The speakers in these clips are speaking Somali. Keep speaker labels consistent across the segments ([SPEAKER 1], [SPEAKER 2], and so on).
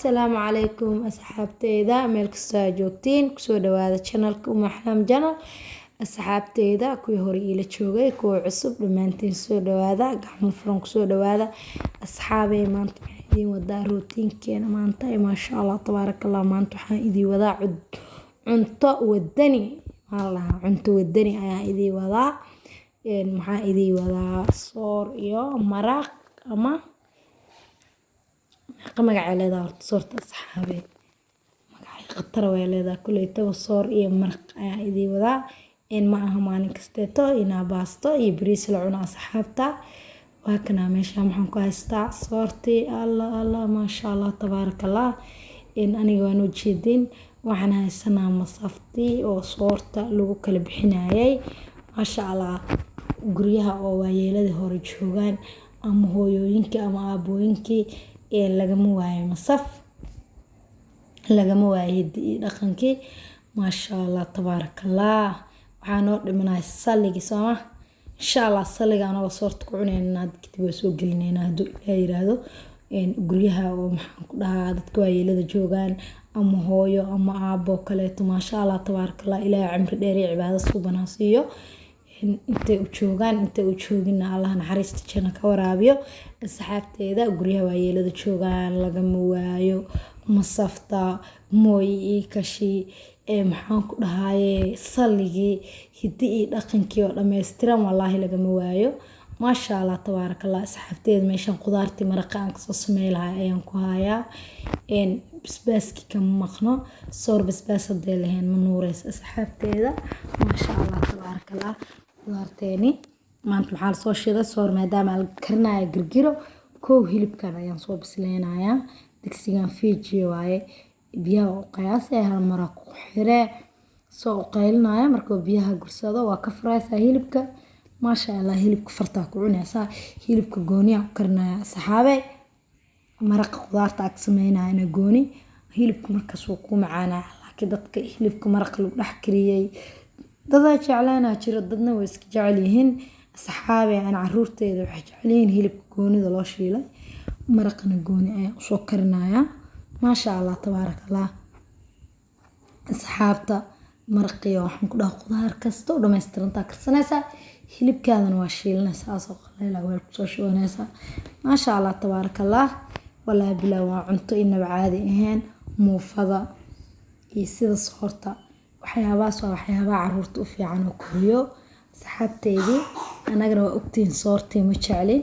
[SPEAKER 1] السلام عليكم أصحابتيدا مeel kasta aad joogtiin kusoo dhawaada channelka Umu Axlaam Channel asxaabteyda kuwii hore ila joogay kuwa cusub dhamaantiin soo dhawaada gacmo furan kusoo dhawaada asxaabey maanta waxaan idin wadaa rootiinkeena maanta maasha Allah tabarakallah maanta waxaan idin wadaa cunto wadani cunto wadani ayaan idin wadaa maxaan idin wadaa soor iyo maraq ama magaca leedahay horta soorta asxaabey magaca khatar way leedahay kulay taba soor iyo maraq ayaa idin wadaa ma aha maalin kasteeto inaa baasto iyo bariis la cuno asxaabta waa kana meesha waxaan ku haystaa soortii Allah maasha Allah tabarakallah aniga waan u jeedin waxaan haysanaa masaftii oo soorta lagu kala bixinayay maasha Allah guryaha oo waayeelada hore joogan ama hooyooyinka ama aabooyinkii lagama waayo masaf lagama waayo dhaqankii maasha Allah tabarakallah waxaan oo dhimanay saligi soo insha Allah saliga anoo soorta ku cunayna kadib way soo gelinayna haduu Ilaahay yiraahdo guryaha oo maxaan ku dhahaa dadka waayeelada joogan ama hooyo ama aabo kale maasha Allah tabarakallah Ilaahay cimri dheer iyo cibaado suuban siiyo intay u joogan intay u joogina Allah naxariista janno ka waraabiyo asxaabteeda guryaha waayeelada joogan lagama waayo masafta mooy kashi maxaan ku dhahaye saligi hidii dhaqankii oo dhameystiran wallahi lagama waayo maasha Allah tabarakallah asxaabteeda meeshan qudaartii maraqa aan ka soo sameeyay ayaan ku hayaa basbaaski kama maqno soor basbaas hadee lahayn ma nuureys asxaabteeda maasha Allah tabarakallah qudaarteeni maanta waxaa soo shiday soor maadaama la karinayo girgiro koow hilibkan ayaan soo bisleynayaa digsigan fiijiyo waaye biyaha qiyaasay hal mar ku xiree soo qaylinaya markuu biyaha gursado waa ka furaysaa hilibka maasha Allah hilibka farta ku cunaysaa hilibka gooniya ku karinaya saxaabe maraq qudaarta aad sameynayna gooni hilibka markaas uu ku macaanaa laakiin dadka hilibka maraq lagu dhex kariyay dad jeclaana jiro dadna way iska jecel yihiin saxaabe aan caruurteeda waxay jecel yihiin hilibka goonida loo shiilay maraqna gooni ay soo karinaya maasha Allah tabarakallah asxaabta marqiyo waxaan ku dhahay qudaar kasto oo dhameystiran ta karsanaysa hilibkaadana waa shiilanaysaa soo qaleyla weel ku soo shubanaysa maasha Allah tabarakallah wallahi bilaa waa cunto inaba caadi ahayn muufada iyo sida soorta waxyaabahaas waa waxyaabaha caruurta u fiican oo koriyo asxaabteedii anagana waa ogtiin soortii ma jeclin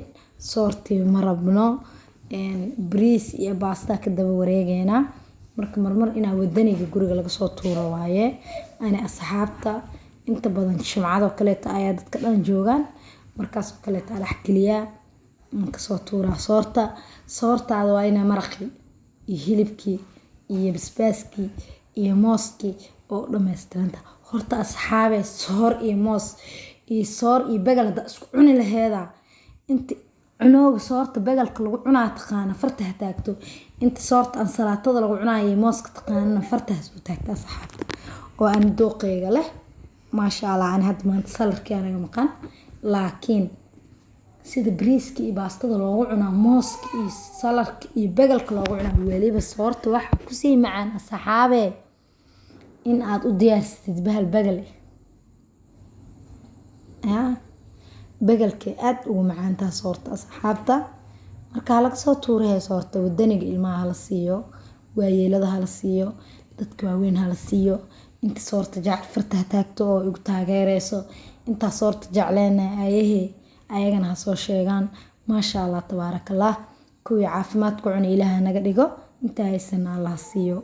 [SPEAKER 1] soortii ma rabno bariis iyo baasta ka daba wareegayna marka marmar ina wadaniga guriga laga soo tuuro waaye ani asxaabta inta badan jimcado kale ayaa dadka dhan joogan markaas kale dhax kaliya ka soo tuura soortaada waa ina maraqi iyo hilibkii iyo basbaaski iyo mooski oo dhameystiran horta asxaabe soor iyo moos iyo soor iyo bagal isku cuni laheeda inta cunooga soorta bagalka lagu cunaa taqaana farta taagto inta soorta aan salaatada lagu cunaayo mooska taqaana farta soo taagta asxaabta oo aan dooqeyga leh maasha Allah aan had maanta salarkii anaga maqan laakiin sida bariiska iyo baastada loogu cunaa mooska iyo salarka iyo bagalka loogu cunaa waliba soorta waxa ku sii macaan asxaabe in aad u diyaarsatid bahal bagal bagalka aad ugu macaanta soorta asxaabta marka laga soo tuuray soorta wadaniga ilmaha la siiyo waayeelada la siiyo dadka waaweyn la siiyo inta soorta jacel farta taagto oo ugu taageerayso inta soorta jecleena ayagana soo sheegan maasha Allah tabarakallah kuwi caafimaad ku cunay Ilaahay naga dhigo inta haysan Allah siiyo